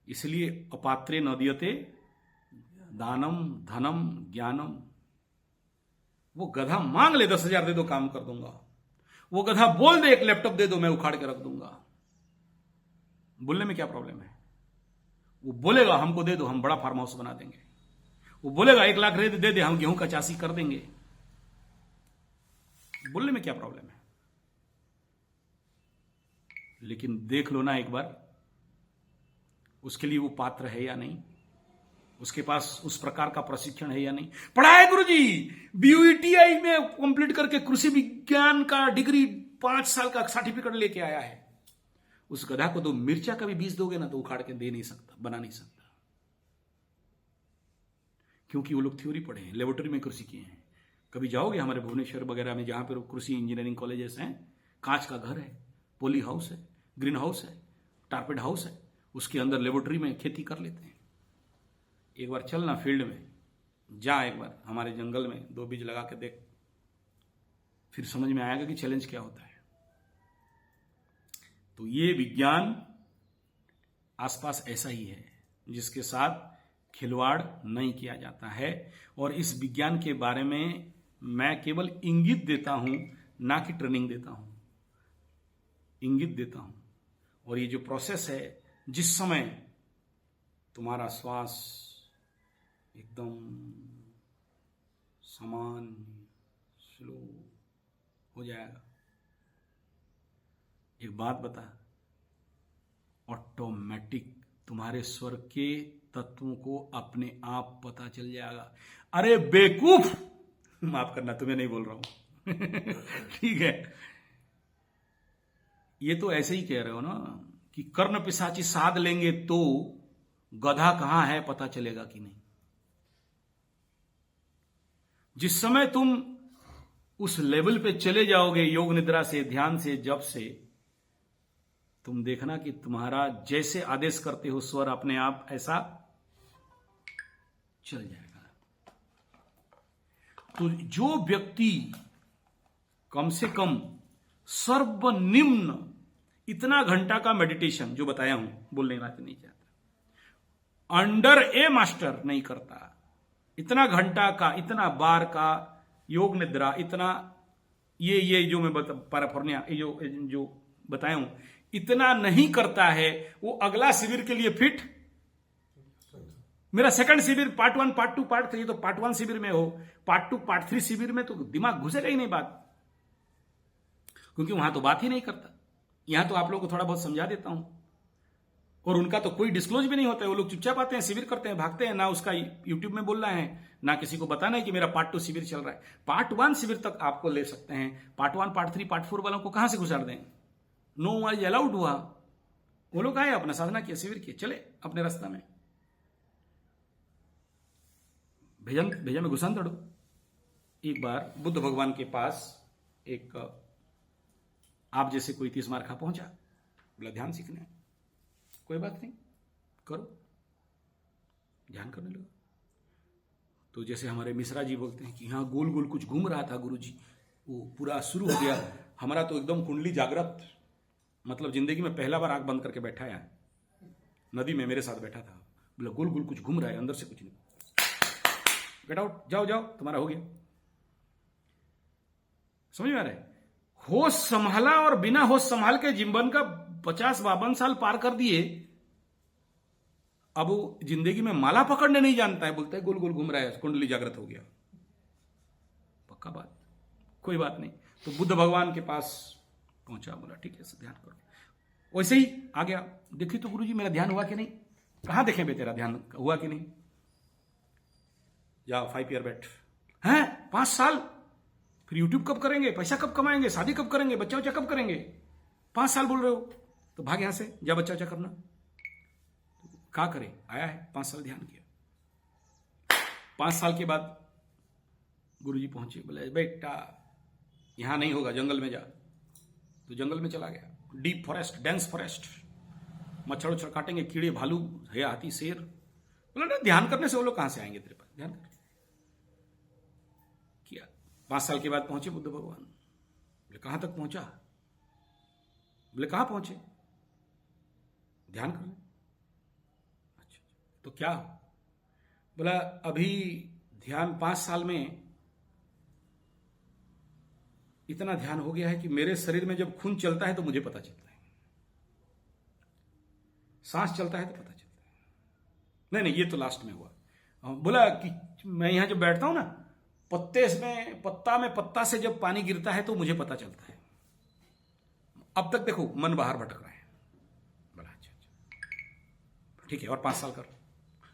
इसलिए अपात्रे न दीयते दानम धनम ज्ञानम। वो गधा मांग ले 10,000 दे दो काम कर दूंगा, वो गधा बोल दे एक लैपटॉप दे दो मैं उखाड़ के रख दूंगा। बोलने में क्या प्रॉब्लम है? वो बोलेगा हमको दे दो, हम बड़ा फार्म हाउस बना देंगे। वो बोलेगा 1 लाख दे दे, हम गेहूं का चासी कर देंगे। बोलने में क्या प्रॉब्लम है? लेकिन देख लो ना एक बार, उसके लिए वो पात्र है या नहीं, उसके पास उस प्रकार का प्रशिक्षण है या नहीं। पढ़ा है गुरुजी, बीयूईटीआई में कंप्लीट करके कृषि विज्ञान का डिग्री 5 साल का सर्टिफिकेट लेके आया है। उस गधा को दो मिर्चा का भी बीज दोगे ना तो उखाड़ के दे नहीं सकता, बना नहीं सकता, क्योंकि वो लोग थ्योरी पढ़े हैं, लेबोरेटरी में कृषि किए हैं। कभी जाओगे हमारे भुवनेश्वर वगैरह में, जहां पर कृषि इंजीनियरिंग कॉलेजेस हैं, कांच का घर है, पोली हाउस है, ग्रीन हाउस है, टारपेट हाउस है, उसके अंदर लेबोरेटरी में खेती कर लेते हैं। एक बार चलना फील्ड में, जा एक बार हमारे जंगल में 2 बीज लगा के देख, फिर समझ में आएगा कि चैलेंज क्या होता है। तो ये विज्ञान आसपास ऐसा ही है जिसके साथ खिलवाड़ नहीं किया जाता है। और इस विज्ञान के बारे में मैं केवल इंगित देता हूं, ना कि ट्रेनिंग देता हूं, इंगित देता हूं। और ये जो प्रोसेस है, जिस समय तुम्हारा श्वास एकदम सामान्य स्लो हो जाएगा, एक बात बता, ऑटोमेटिक तुम्हारे स्वर के तत्वों को अपने आप पता चल जाएगा। अरे बेवकूफ, माफ करना तुम्हें नहीं बोल रहा हूं ठीक है, ये तो ऐसे ही कह रहे हो ना कि कर्ण पिशाची साध लेंगे तो गधा कहां है पता चलेगा कि नहीं। जिस समय तुम उस लेवल पे चले जाओगे योग निद्रा से, ध्यान से, जप से, तुम देखना कि तुम्हारा जैसे आदेश करते हो स्वर अपने आप ऐसा चल जाएगा। तो जो व्यक्ति कम से कम सर्वनिम्न इतना घंटा का मेडिटेशन जो बताया हूं, बोलने बात नहीं चाहता, अंडर ए मास्टर नहीं करता, इतना घंटा का, इतना बार का योग निद्रा, इतना ये जो मैं पैराफोर्निया जो बताया हूं, इतना नहीं करता है, वो अगला शिविर के लिए फिट। मेरा सेकंड शिविर पार्ट 1, पार्ट 2, पार्ट 3, तो पार्ट 1 शिविर में हो, पार्ट 2, पार्ट 3 शिविर में तो दिमाग घुसेगा ही नहीं बात, क्योंकि वहां तो बात ही नहीं करता। यहां तो आप लोगों को थोड़ा बहुत समझा देता हूं, और उनका तो कोई डिस्क्लोज भी नहीं होता है, वो लोग चुपचाप आते हैं, शिविर करते हैं, भागते हैं, ना उसका यूट्यूब में बोलना है, ना किसी को बताना है कि मेरा पार्ट 2 शिविर चल रहा है। पार्ट 1 शिविर तक आपको ले सकते हैं, पार्ट 1, पार्ट 3, पार्ट 4 वालों को कहां से घुसाड़ दें? नो वाइज अलाउड हुआ, वो लोग आए, अपना साधना किया, शिविर किए, चले अपने रास्ता में, भेजा में घुसान दड़ो। एक बार बुद्ध भगवान के पास एक आप जैसे कोई 30 मार्खा पहुंचा, बोला ध्यान सीखना है, कोई बात नहीं, करो, ध्यान करने लगा। तो जैसे हमारे मिश्रा जी बोलते हैं कि यहां गोल गोल कुछ घूम रहा था गुरुजी, वो पूरा शुरू हो गया, हमारा तो एकदम कुंडली जागृत, मतलब जिंदगी में पहला बार आंख बंद करके बैठा है, नदी में मेरे साथ बैठा था, बोला गोल गोल कुछ घूम रहा है, अंदर से कुछ नहीं, गेट आउट, जाओ जाओ, तुम्हारा हो गया। समझ में आ रहा है? होश संभाला और बिना होश संभाल के जीवन का 50-52 साल पार कर दिए, अब वो जिंदगी में माला पकड़ने नहीं जानता है, बोलता है गोल गोल घूम रहा है, कुंडली जागृत हो गया। पक्का बात, कोई बात नहीं। तो बुद्ध भगवान के पास पहुंचा, बोला ठीक है ध्यान करो। वैसे ही आ गया, देखी तो गुरुजी मेरा ध्यान हुआ कि नहीं? कहां देखें बे तेरा ध्यान हुआ कि नहीं? जा 5 ईयर बैठ हैं, 5 साल, फिर यूट्यूब कब करेंगे, पैसा कब कमाएंगे, शादी कब करेंगे, बच्चा उच्चा कब करेंगे? 5 साल बोल रहे हो, तो भाग यहां से, जा बच्चा उच्चा करना। क्या करे, आया है 5 साल ध्यान किया। 5 साल के बाद गुरुजी पहुंचे, बोले बेटा यहां नहीं होगा, जंगल में जा। तो जंगल में चला गया, डीप फॉरेस्ट, डेंस फॉरेस्ट, मच्छर उच्छर काटेंगे, कीड़े भालू है, हाथी शेर। बोला ना ध्यान करने से वो लोग कहां से आएंगे तेरे पास, ध्यान कर। किया, 5 साल के बाद पहुंचे बुद्ध भगवान। बोले कहां तक पहुंचा? बोले कहां पहुंचे? ध्यान करने। अच्छा, तो क्या? बोला अभी ध्यान 5 साल में इतना ध्यान हो गया है कि मेरे शरीर में जब खून चलता है तो मुझे पता चलता है, सांस चलता है तो पता चलता है। नहीं, ये तो लास्ट में हुआ। बोला कि मैं यहां जब बैठता हूं ना, पत्ता से जब पानी गिरता है तो मुझे पता चलता है। अब तक देखो मन बाहर भटक रहा है। बोला अच्छा, ठीक है, और 5 साल कर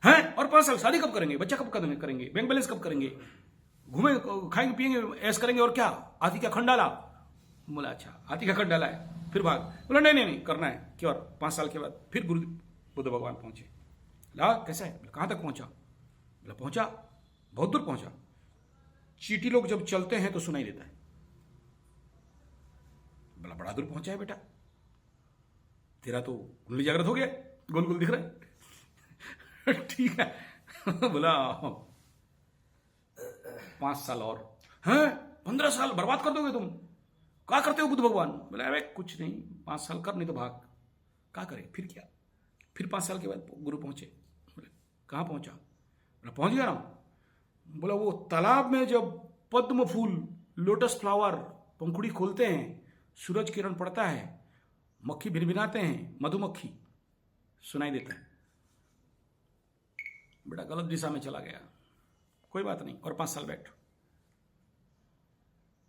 हैं, और 5 साल शादी कब करेंगे, बच्चा कब करेंगे, बैंक बैलेंस कब करेंगे, घूमे खाएंगे पिएंगे ऐश करेंगे, और क्या हाथी का खंडाला? बोला अच्छा हाथी का खंडाला है, फिर भाग। बोला नहीं करना है क्यों? और 5 साल के बाद फिर गुरु बुद्ध भगवान पहुंचे। ला कैसा है? कहां तक पहुंचा? बोला पहुंचा, बहुत दूर पहुंचा, चींटी लोग जब चलते हैं तो सुनाई देता है। बोला बड़ा दूर पहुंचा है बेटा, तेरा तो कुंडली जागृत हो गया, गोल गोल दिख रहा है। ठीक है। बोला 5 साल और हैं, 15 साल बर्बाद कर दोगे तुम, क्या करते हो बुद्ध भगवान? बोला अरे कुछ नहीं, 5 साल कर, नहीं तो भाग। क्या करे, फिर क्या? फिर 5 साल के बाद गुरु पहुंचे। बोले कहां पहुंचा? बोला पहुंच गया ना। बोला वो तालाब में जब पद्म फूल, लोटस फ्लावर पंखुड़ी खोलते हैं, सूरज किरण पड़ता है, मक्खी भिनभिनाते हैं, मधुमक्खी सुनाई देता है। बेटा गलत दिशा में चला गया, कोई बात नहीं, और 5 साल बैठ।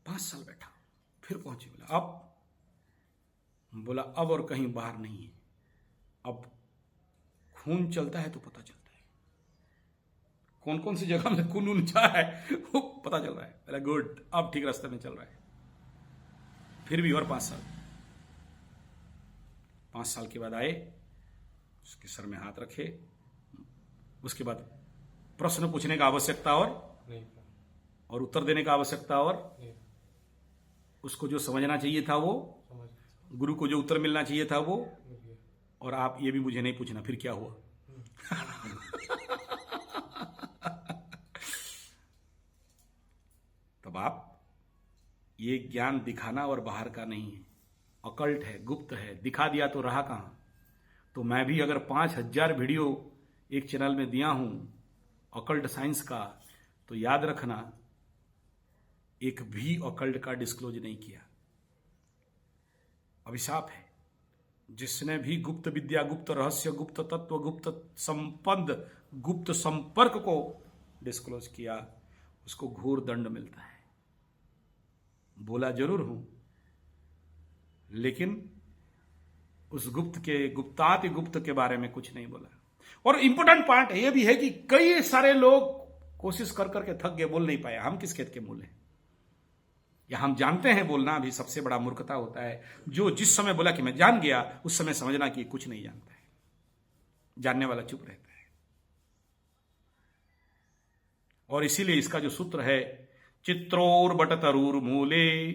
5 साल बैठा, फिर पहुंचे। बोला अब और कहीं बाहर नहीं है, अब खून चलता है तो पता चलता है, कौन कौन सी जगह में खून जा है वो पता चल रहा है। बोला गुड, अब ठीक रास्ते में चल रहा है। फिर भी और 5 साल। 5 साल के बाद आए, उसके सर में हाथ रखे, उसके बाद प्रश्न पूछने का आवश्यकता और उत्तर देने का आवश्यकता और उसको जो समझना चाहिए था वो, गुरु को जो उत्तर मिलना चाहिए था वो, और आप ये भी मुझे नहीं पूछना फिर क्या हुआ। तब आप, ये ज्ञान दिखाना और बाहर का नहीं है, अकल्ट है, गुप्त है, दिखा दिया तो रहा कहां। तो मैं भी अगर 5000 वीडियो एक चैनल में दिया हूं अकल्ट साइंस का, तो याद रखना एक भी अकल्ट का डिस्क्लोज नहीं किया। अभिशाप है। जिसने भी गुप्त विद्या, गुप्त रहस्य, गुप्त तत्व, गुप्त संपद, गुप्त संपर्क को डिस्क्लोज किया, उसको घोर दंड मिलता है। बोला जरूर हूं, लेकिन उस गुप्त के, गुप्ताति गुप्त के बारे में कुछ नहीं बोला। और इंपॉर्टेंट पार्ट यह भी है कि कई सारे लोग कोशिश कर करके थक गए, बोल नहीं पाए। हम किस खेत के मूल हैं? या हम जानते हैं बोलना भी सबसे बड़ा मूर्खता होता है। जो जिस समय बोला कि मैं जान गया, उस समय समझना कि कुछ नहीं जानता है। जानने वाला चुप रहता है। और इसीलिए इसका जो सूत्र है, चित्रोर बट तरूर मूले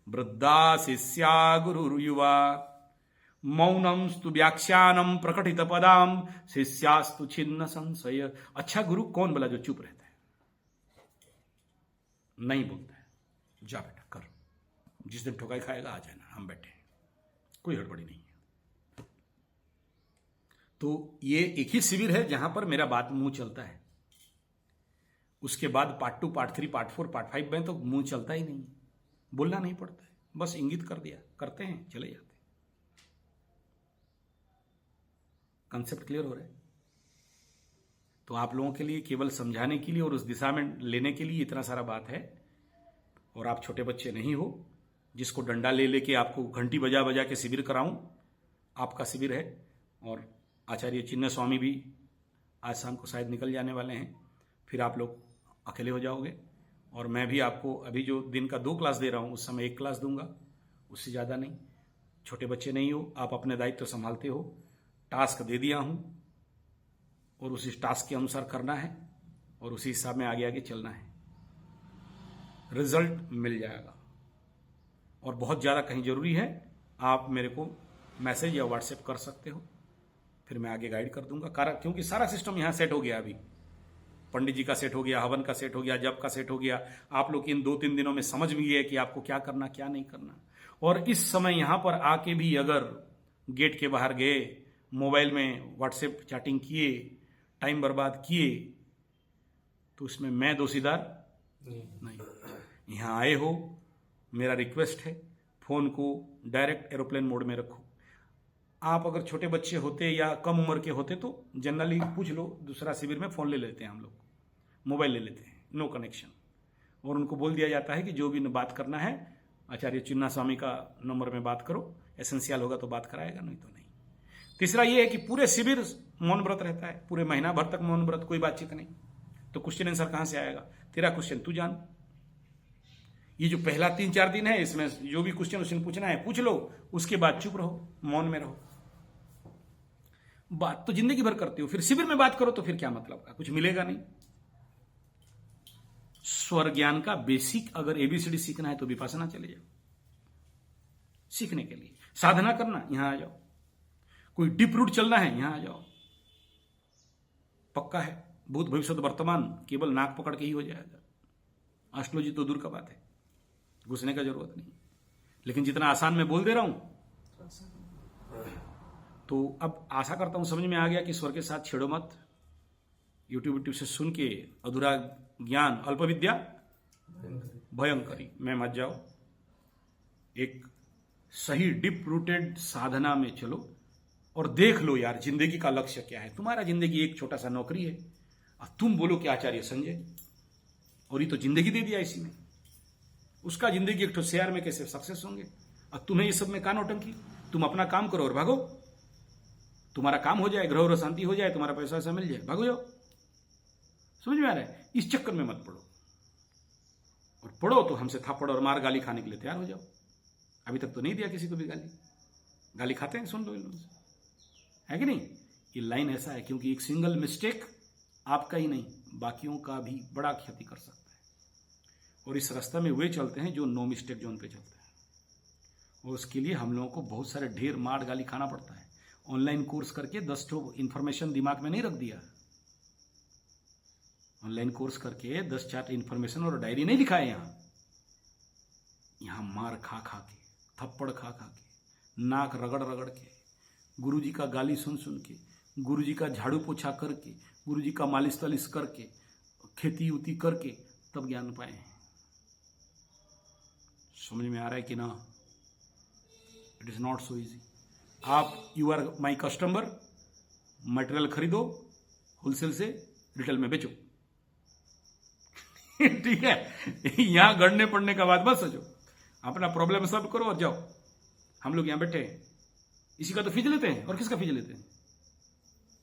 वृद्धा शिष्या गुरु युवा मौनम स्तु व्याख्यानम प्रकटित पदाम शिष्यास्तु छिन्न संशय। अच्छा गुरु कौन बोला? जो चुप रहता है, नहीं बोलता है। जा बेटा कर, जिस दिन ठोकाई खाएगा आ जाना, हम बैठे हैं, कोई हड़बड़ी नहीं है। तो ये एक ही शिविर है जहां पर मेरा बात मुंह चलता है। उसके बाद पार्ट 2, पार्ट 3, पार्ट 4, पार्ट 5 में तो मुंह चलता ही नहीं, बोलना नहीं पड़ता है। बस इंगित कर दिया, करते हैं, चले जाते हैं। कंसेप्ट क्लियर हो रहा है? तो आप लोगों के लिए केवल समझाने के लिए और उस दिशा में लेने के लिए इतना सारा बात है। और आप छोटे बच्चे नहीं हो जिसको डंडा ले लेके आपको घंटी बजा बजा के शिविर कराऊं। आपका शिविर है। और आचार्य चिन्ह स्वामी भी आज शाम को शायद निकल जाने वाले हैं। फिर आप लोग अकेले हो जाओगे। और मैं भी आपको अभी जो दिन का 2 क्लास दे रहा हूं, उस समय 1 क्लास दूंगा, उससे ज़्यादा नहीं। छोटे बच्चे नहीं हो, आप अपने दायित्व तो संभालते हो। टास्क दे दिया हूं और उसी टास्क के अनुसार करना है और उसी हिसाब में आगे आगे चलना है। रिजल्ट मिल जाएगा। और बहुत ज़्यादा कहीं जरूरी है, आप मेरे को मैसेज या व्हाट्सएप कर सकते हो, फिर मैं आगे गाइड कर दूंगा। क्योंकि सारा सिस्टम यहाँ सेट हो गया। अभी पंडित जी का सेट हो गया, हवन का सेट हो गया, जप का सेट हो गया। आप लोग इन 2-3 दिनों में समझ भी गए कि आपको क्या करना, क्या नहीं करना। और इस समय यहां पर आके भी अगर गेट के बाहर गए, मोबाइल में व्हाट्सएप चैटिंग किए, टाइम बर्बाद किए, तो उसमें मैं दोषीदार नहीं। यहां आए हो, मेरा रिक्वेस्ट है, फोन को डायरेक्ट एरोप्लेन मोड में रखो। आप अगर छोटे बच्चे होते या कम उम्र के होते तो जनरली पूछ लो, दूसरा शिविर में फोन ले लेते हैं हम लोग, मोबाइल ले लेते हैं, नो कनेक्शन। और उनको बोल दिया जाता है कि जो भी बात करना है आचार्य चिन्ना स्वामी का नंबर में बात करो, एसेंशियल होगा तो बात कराएगा, नहीं तो नहीं। तीसरा ये है कि पूरे शिविर मौन व्रत रहता है, पूरे महीना भर तक मौन व्रत, कोई बातचीत नहीं। तो क्वेश्चन आंसर कहां से आएगा? तेरा क्वेश्चन तू जान। ये जो पहला 3-4 दिन है, इसमें जो भी क्वेश्चन पूछना है पूछ लो, उसके बाद चुप रहो, मौन में रहो। बात तो जिंदगी भर करते हो, फिर शिविर में बात करो तो फिर क्या मतलब का? कुछ मिलेगा नहीं। स्वर ज्ञान का बेसिक अगर एबीसीडी सीखना है तो विपासना चले जाओ सीखने के लिए। साधना करना, यहां आ जाओ। कोई डीप रूट चलना है, यहां आ जाओ। पक्का है, भूत भविष्य वर्तमान केवल नाक पकड़ के ही हो जाएगा। एस्ट्रोलॉजी तो दूर का बात है, घुसने का जरूरत नहीं। लेकिन जितना आसान मैं बोल दे रहा हूं, तो अब आशा करता हूं समझ में आ गया कि स्वर के साथ छेड़ो मत। यूट्यूब से सुन के अधूरा ज्ञान, अल्प विद्या भयंकरी में मत जाओ। एक सही डीप रूटेड साधना में चलो और देख लो यार जिंदगी का लक्ष्य क्या है। तुम्हारा जिंदगी एक छोटा सा नौकरी है और तुम बोलो कि आचार्य संजय, और ये तो जिंदगी दे दिया इसी में। उसका जिंदगी एक शेयर में कैसे सक्सेस होंगे? और तुम्हें ये सब में का नौटंकी? तुम अपना काम करो और भागो। तुम्हारा काम हो जाए, ग्रह और शांति हो जाए, तुम्हारा पैसा ऐसा मिल जाए, भागो जाओ। समझ में आ रहा है? इस चक्कर में मत पड़ो। और पढ़ो तो हमसे थापड़ और मार गाली खाने के लिए तैयार हो जाओ। अभी तक तो नहीं दिया किसी को भी गाली खाते हैं, सुन लो इन लोगों से, है कि नहीं? ये लाइन ऐसा है क्योंकि एक सिंगल मिस्टेक आपका ही नहीं, बाकियों का भी बड़ा क्षति कर सकता है। और इस रास्ते में वे चलते हैं जो नो मिस्टेक जोन पे चलते हैं। और उसके लिए हम लोगों को बहुत सारे ढेर मार गाली खाना पड़ता है। ऑनलाइन कोर्स करके 10 ठो इन्फॉर्मेशन दिमाग में नहीं रख दिया। ऑनलाइन कोर्स करके 10 इन्फॉर्मेशन और डायरी नहीं लिखाए। यहां मार खा खा के, थप्पड़ खा खा के, नाक रगड़ रगड़ के, गुरुजी का गाली सुन सुन के, गुरुजी का झाड़ू पोछा करके, गुरुजी का मालिश तालिश करके, खेती उती करके तब ज्ञान पाए हैं। समझ में आ रहा है कि ना? It is not so easy. आप you are my customer, material खरीदो होलसेल से, रिटेल में बेचो। ठीक है, यहां गढ़ने पड़ने का बात मत सोचो, अपना प्रॉब्लम सॉल्व करो और जाओ। हम लोग यहां बैठे हैं, इसी का तो फीस लेते हैं, और किसका फीस लेते हैं?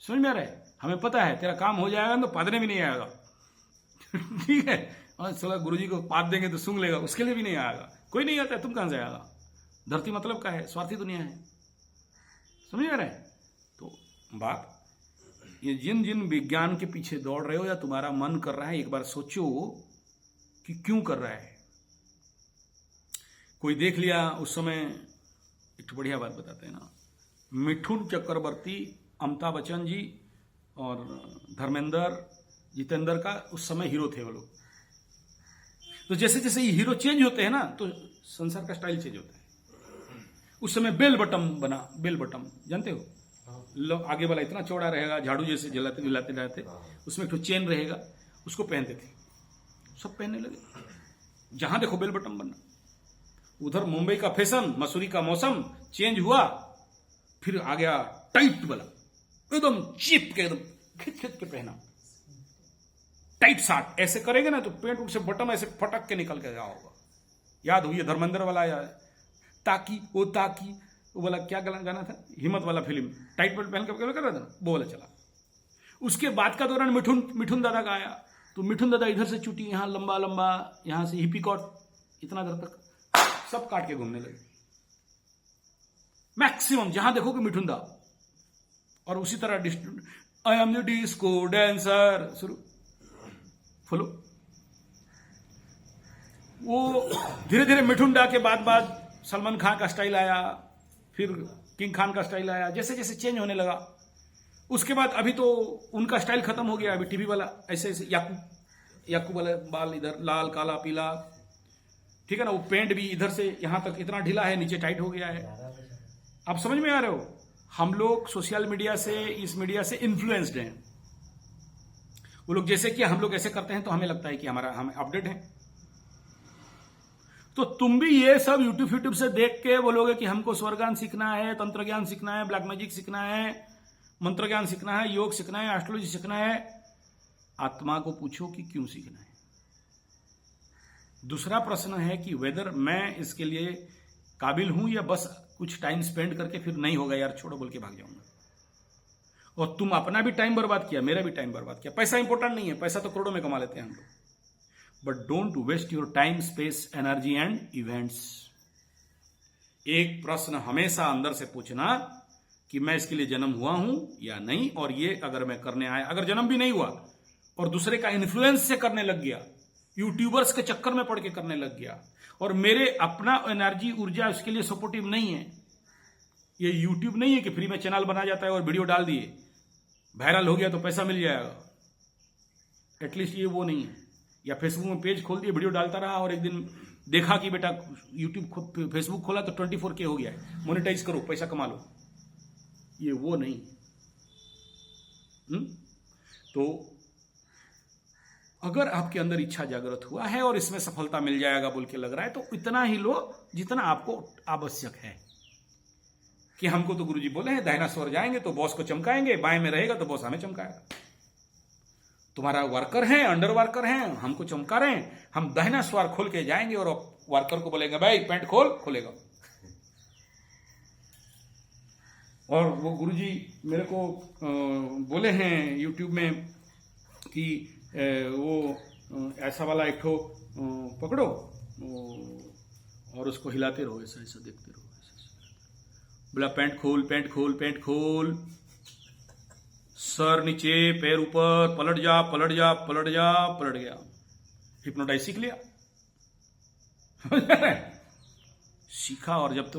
समझ में आ रहा है? हमें पता है तेरा काम हो जाएगा तो पादने भी नहीं आएगा। ठीक है, और साला गुरुजी को पाद देंगे तो सूंघ लेगा, उसके लिए भी नहीं आएगा। कोई नहीं आता है, तुम कहां से आएगा? धरती मतलब का है, स्वार्थी दुनिया है। समझ में आ रहा है? तो बात ये जिन जिन विज्ञान के पीछे दौड़ रहे हो या तुम्हारा मन कर रहा है, एक बार सोचो कि क्यों कर रहा है। कोई देख लिया उस समय, एक बढ़िया बात बताते हैं ना, मिठुन चक्रवर्ती, अमिताभ बच्चन जी और धर्मेंद्र, जितेंद्र का उस समय हीरो थे वो लोग। तो जैसे जैसे ये हीरो चेंज होते हैं ना, तो संसार का स्टाइल चेंज होता है। उस समय बेल बटम बना, बेल बटम जानते हो? आगे वाला इतना चौड़ा रहेगा, झाड़ू जैसे जलाते जलाते जाते, उसमें एक तो चेन रहेगा, उसको पहनते थे, सब पहनने लगे। जहां देखो बेल बटम बनना। उधर मुंबई का फैशन, मसूरी का मौसम चेंज हुआ, फिर आ गया टाइट वाला, एकदम चिप के, एकदम खिंच खिंच के पहना, टाइट शार्ट। ऐसे करेंगे ना तो पेंट उठ से बटन ऐसे फटक के निकल के होगा। याद हुई धर्मेंद्र वाला याद, ताकि वो वाला क्या गाना था, हिम्मत वाला फिल्म, टाइट पेंट पहन के कर रहा था ना, वो वाला चला। उसके बाद का दौरान मिठुन दादा का आया, तो मिठुन दादा इधर से चुटी, यहां लंबा लंबा, यहां से हिपी कॉट, इतना देर तक सब काट के घूमने लगे मैक्सिमम, जहां देखो कि मिठुन दा। और उसी तरह I am the disco dancer शुरू, फॉलो। वो धीरे धीरे मिठुन दा के बाद सलमान खान का स्टाइल आया, फिर किंग खान का स्टाइल आया, जैसे जैसे चेंज होने लगा। उसके बाद अभी तो उनका स्टाइल खत्म हो गया, अभी टीवी वाला ऐसे ऐसे याकू वाला बाल, इधर लाल काला पीला, ठीक है ना। वो पेंट भी इधर से यहां तक इतना ढीला है, नीचे टाइट हो गया है। आप समझ में आ रहे हो? हम लोग सोशल मीडिया से, इस मीडिया से इन्फ्लुएंस्ड हैं। वो लोग जैसे कि हम लोग ऐसे करते हैं तो हमें लगता है कि हम अपडेट हैं। तो तुम भी ये सब यूट्यूब से देख के बोलोगे कि हमको स्वर ज्ञान सीखना है, तंत्र ज्ञान सीखना है, ब्लैक मैजिक सीखना है, मंत्र ज्ञान सीखना है, योग सीखना है, एस्ट्रोलॉजी सीखना है। आत्मा को पूछो कि क्यों सीखना है। दूसरा प्रश्न है कि वेदर मैं इसके लिए काबिल हूं, या बस कुछ टाइम स्पेंड करके फिर नहीं होगा यार छोड़ो बोल के भाग जाऊंगा। और तुम अपना भी टाइम बर्बाद किया, मेरा भी टाइम बर्बाद किया। पैसा इंपॉर्टेंट नहीं है, पैसा तो करोड़ों में कमा लेते हैं हम लोग, but don't waste your time, space, energy and events. एक प्रश्न हमेशा अंदर से पूछना कि मैं इसके लिए जन्म हुआ हूं या नहीं, और ये अगर मैं करने आया, अगर जन्म भी नहीं हुआ और दूसरे का इन्फ्लुएंस से करने लग गया, यूट्यूबर्स के चक्कर में पड़ के करने लग गया, और मेरे अपना एनर्जी ऊर्जा उसके लिए सपोर्टिव नहीं है। ये यूट्यूब नहीं है कि फ्री में चैनल बना जाता है और वीडियो डाल दिए, वायरल हो गया तो पैसा मिल जाएगा। एटलीस्ट ये वो नहीं है। या फेसबुक में पेज खोल दिए, वीडियो डालता रहा, और एक दिन देखा कि बेटा यूट्यूब फेसबुक खोला तो 24K हो गया है, मोनेटाइज करो, पैसा कमा लो। ये वो नहीं। तो अगर आपके अंदर इच्छा जागृत हुआ है और इसमें सफलता मिल जाएगा बोल के लग रहा है, तो इतना ही लो जितना आपको आवश्यक है। कि हमको तो गुरुजी बोले हैं दाहिना स्वर जाएंगे तो बॉस को चमकाएंगे, बाएं में रहेगा तो बॉस हमें चमकाएगा। तुम्हारा वर्कर है, अंडर वर्कर है, हमको चमका रहे हैं, हम दाहिना स्वर खोल के जाएंगे और वर्कर को बोलेंगे भाई पैंट खोल, खोलेगा। और वो गुरुजी मेरे को बोले हैं यूट्यूब में कि वो ऐसा वाला एक ठो पकड़ो और उसको हिलाते रहो, ऐसा ऐसा देखते रहो, बोला पैंट खोल, पैंट खोल, पैंट खोल, सर नीचे, पैर ऊपर, पलट जा, पलट जा, पलट जा, पलट गया। हिप्नोटाइज सीख लिया। सीखा, और जब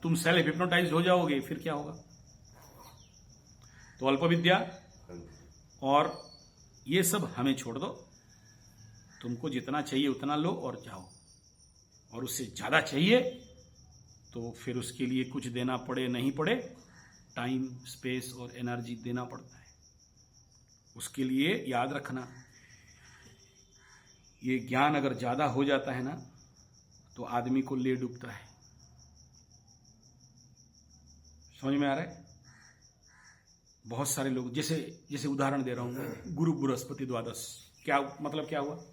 तुम सेल्फ हिप्नोटाइज हो जाओगे फिर क्या होगा? तो अल्प विद्या और ये सब हमें छोड़ दो, तुमको जितना चाहिए उतना लो और जाओ, और उससे ज्यादा चाहिए तो फिर उसके लिए कुछ देना पड़े नहीं पड़े, टाइम, स्पेस और एनर्जी देना पड़ता है। उसके लिए याद रखना, ये ज्ञान अगर ज्यादा हो जाता है ना तो आदमी को ले डूबता है। समझ में आ रहा है? बहुत सारे लोग, जैसे उदाहरण दे रहा हूं मैं, गुरु बृहस्पति द्वादश, क्या मतलब, क्या हुआ?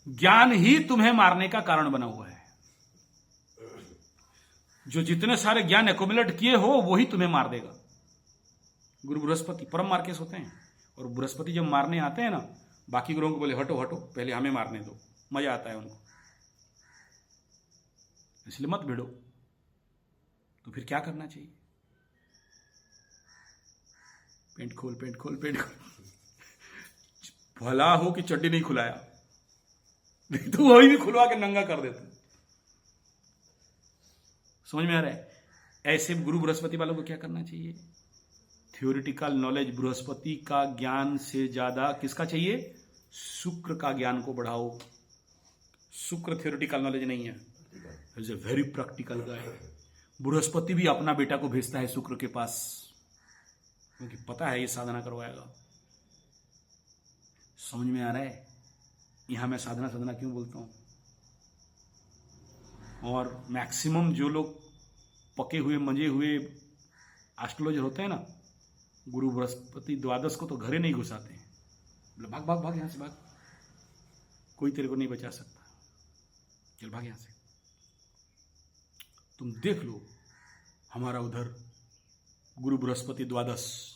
ज्ञान ही तुम्हें मारने का कारण बना हुआ है। जो जितने सारे ज्ञान एक्युमुलेट किए हो वही तुम्हें मार देगा। गुरु बृहस्पति परम मार्केस होते हैं, और बृहस्पति जब मारने आते हैं ना, बाकी ग्रहों को बोले हटो हटो, पहले हमें मारने दो, मजा आता है उनको, इसलिए मत भिड़ो। तो फिर क्या करना चाहिए? पेंट खोल पेंट खोल पेंट खोल। भला हो कि चड्डी नहीं खुलाया, तो वही भी खुलवा के नंगा कर देते। समझ में आ रहा है? ऐसे गुरु बृहस्पति वालों को क्या करना चाहिए? थ्योरिटिकल नॉलेज, बृहस्पति का ज्ञान से ज्यादा किसका चाहिए? शुक्र का ज्ञान को बढ़ाओ। शुक्र थ्योरिटिकल नॉलेज नहीं है, इज ए वेरी प्रैक्टिकल गाय। बृहस्पति भी अपना बेटा को भेजता है शुक्र के पास, क्योंकि पता है ये साधना करवाएगा। समझ में आ रहा है? यहां मैं साधना क्यों बोलता हूं। और मैक्सिमम जो लोग पके हुए मंजे हुए एस्ट्रोलॉजर होते हैं ना, गुरु बृहस्पति द्वादश को तो घरे नहीं घुसाते हैं, भाग भाग भाग यहां से भाग, कोई तेरे को नहीं बचा सकता, चल भाग यहां से। तुम देख लो हमारा उधर गुरु बृहस्पति द्वादश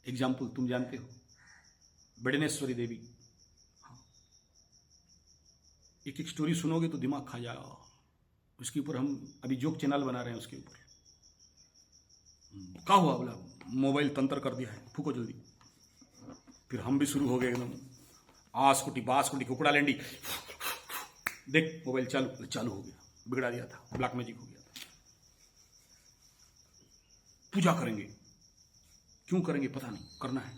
एग्जाम्पल तुम जानते हो, बड़नेश्वरी देवी। एक एक स्टोरी सुनोगे तो दिमाग खा जाएगा। उसके ऊपर हम अभी जोक चैनल बना रहे हैं, उसके ऊपर क्या हुआ, बोला मोबाइल तंत्र कर दिया है, फूको जल्दी। फिर हम भी शुरू हो गए एकदम, आस कुटी बास कुटी कुकड़ा लेंडी, देख मोबाइल चालू हो गया, बिगड़ा दिया था, ब्लैक मैजिक हो गया था। पूजा करेंगे, क्यों करेंगे पता नहीं, करना है।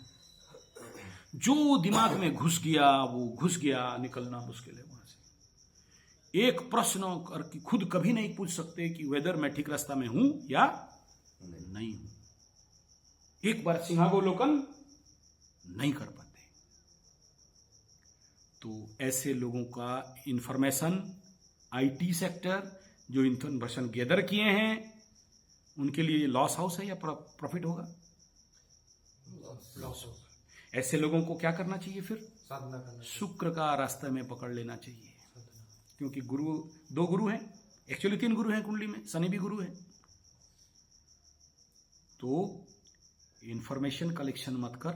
जो दिमाग में घुस गया वो घुस गया, निकलना मुश्किल है वहां से। एक प्रश्न करके खुद कभी नहीं पूछ सकते कि वेदर मैं ठीक रास्ता में हूं या नहीं हूं। एक बार सिंहावलोकन नहीं कर पाते। तो ऐसे लोगों का इंफॉर्मेशन, आईटी सेक्टर जो इंफॉर्मेशन गैदर किए हैं, उनके लिए लॉस हाउस है या प्रॉफिट होगा? लॉस होगा। ऐसे लोगों को क्या करना चाहिए फिर? साधना करना, शुक्र का रास्ता में पकड़ लेना चाहिए। क्योंकि गुरु, 2 गुरु हैं, एक्चुअली 3 गुरु हैं कुंडली में, शनि भी गुरु है। तो इंफॉर्मेशन कलेक्शन मत कर,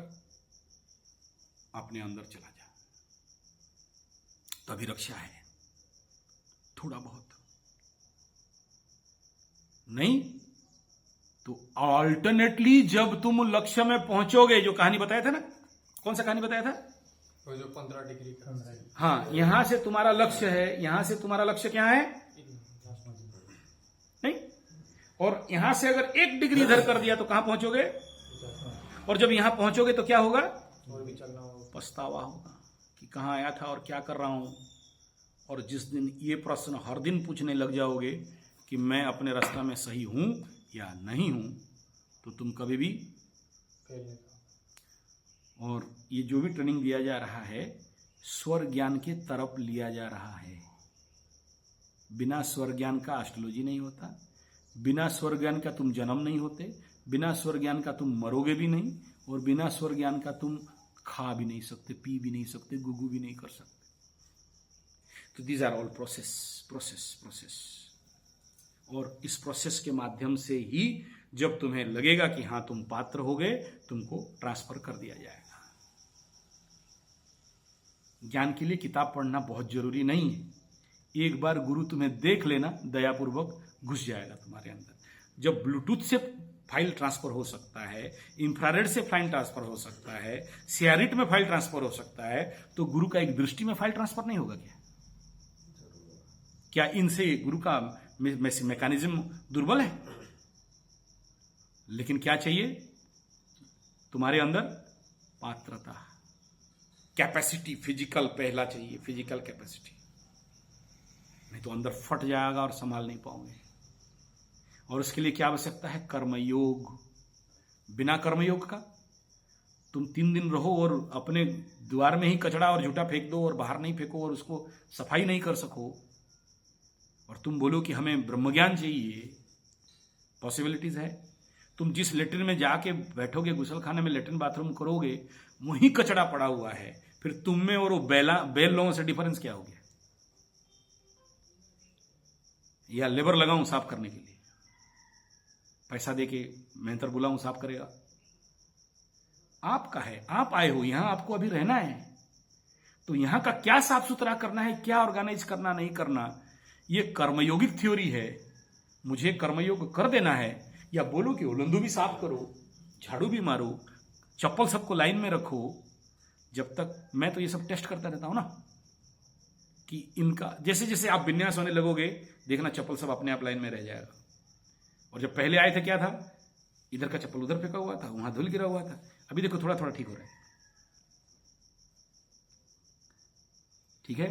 अपने अंदर चला जा, तभी रक्षा है। थोड़ा बहुत नहीं तो अल्टरनेटली जब तुम लक्ष्य में पहुंचोगे, जो कहानी बताया था ना, कौन सा कहानी बताया था? वो जो 15 डिग्री का, हाँ, यहां से तुम्हारा लक्ष्य है, यहां से तुम्हारा लक्ष्य क्या है? नहीं, और यहां से अगर 1 डिग्री इधर कर दिया तो कहां पहुंचोगे? और जब यहां पहुंचोगे तो क्या होगा? और भी चलना होगा, पछतावा होगा कि कहां आया था और क्या कर रहा हूं। और जिस दिन ये प्रश्न हर दिन पूछने लग जाओगे कि मैं अपने रास्ता में सही हूं या नहीं हूं, तो तुम कभी भी और ये जो भी ट्रेनिंग दिया जा रहा है, स्वर ज्ञान के तरफ लिया जा रहा है। बिना स्वर ज्ञान का एस्ट्रोलॉजी नहीं होता, बिना स्वर ज्ञान का तुम जन्म नहीं होते, बिना स्वर ज्ञान का तुम मरोगे भी नहीं, और बिना स्वर ज्ञान का तुम खा भी नहीं सकते, पी भी नहीं सकते, गुगू भी नहीं कर सकते। तो दीज आर ऑल प्रोसेस। और इस प्रोसेस के माध्यम से ही जब तुम्हें लगेगा कि हाँ तुम पात्र हो गए, तुमको ट्रांसफर कर दिया जाएगा। ज्ञान के लिए किताब पढ़ना बहुत जरूरी नहीं है। एक बार गुरु तुम्हें देख लेना, दयापूर्वक घुस जाएगा तुम्हारे अंदर। जब ब्लूटूथ से फाइल ट्रांसफर हो सकता है, इंफ्रारेड से फाइल ट्रांसफर हो सकता है, सियारिट में फाइल ट्रांसफर हो सकता है, तो गुरु का एक दृष्टि में फाइल ट्रांसफर नहीं होगा क्या? क्या इनसे गुरु का मैकेनिज्म दुर्बल है? लेकिन क्या चाहिए तुम्हारे अंदर? पात्रता, कैपेसिटी, फिजिकल पहला चाहिए, फिजिकल कैपेसिटी। नहीं तो अंदर फट जाएगा और संभाल नहीं पाओगे। और उसके लिए क्या आवश्यकता है? कर्मयोग। बिना कर्मयोग का तुम 3 दिन रहो और अपने द्वार में ही कचड़ा और झूठा फेंक दो और बाहर नहीं फेंको और उसको सफाई नहीं कर सको, और तुम बोलो कि हमें ब्रह्मज्ञान चाहिए। पॉसिबिलिटीज है। तुम जिस लेटरिन में जाके बैठोगे, गुसल खाने में लेटरिन बाथरूम करोगे, वहीं कचड़ा पड़ा हुआ है, फिर तुम में और वो बेल लोगों से डिफरेंस क्या हो गया? या लेबर लगाऊं साफ करने के लिए, पैसा देके मेहनतर बुलाऊं साफ करेगा? आपका है, आप आए हो यहां, आपको अभी रहना है, तो यहां का क्या साफ सुथरा करना है, क्या ऑर्गेनाइज करना नहीं करना, ये कर्मयोगिक थ्योरी है। मुझे कर्मयोग कर देना है, या बोलो कि उलंदू भी साफ करो, झाड़ू भी मारो, चप्पल सबको लाइन में रखो। जब तक मैं तो ये सब टेस्ट करता रहता हूं ना, कि इनका जैसे जैसे आप विन्यास होने लगोगे, देखना चप्पल सब अपने आप लाइन में रह जाएगा। और जब पहले आए थे क्या था? इधर का चप्पल उधर फेंका हुआ था, वहां धूल गिरा हुआ था। अभी देखो थोड़ा थोड़ा ठीक हो रहा है। ठीक है।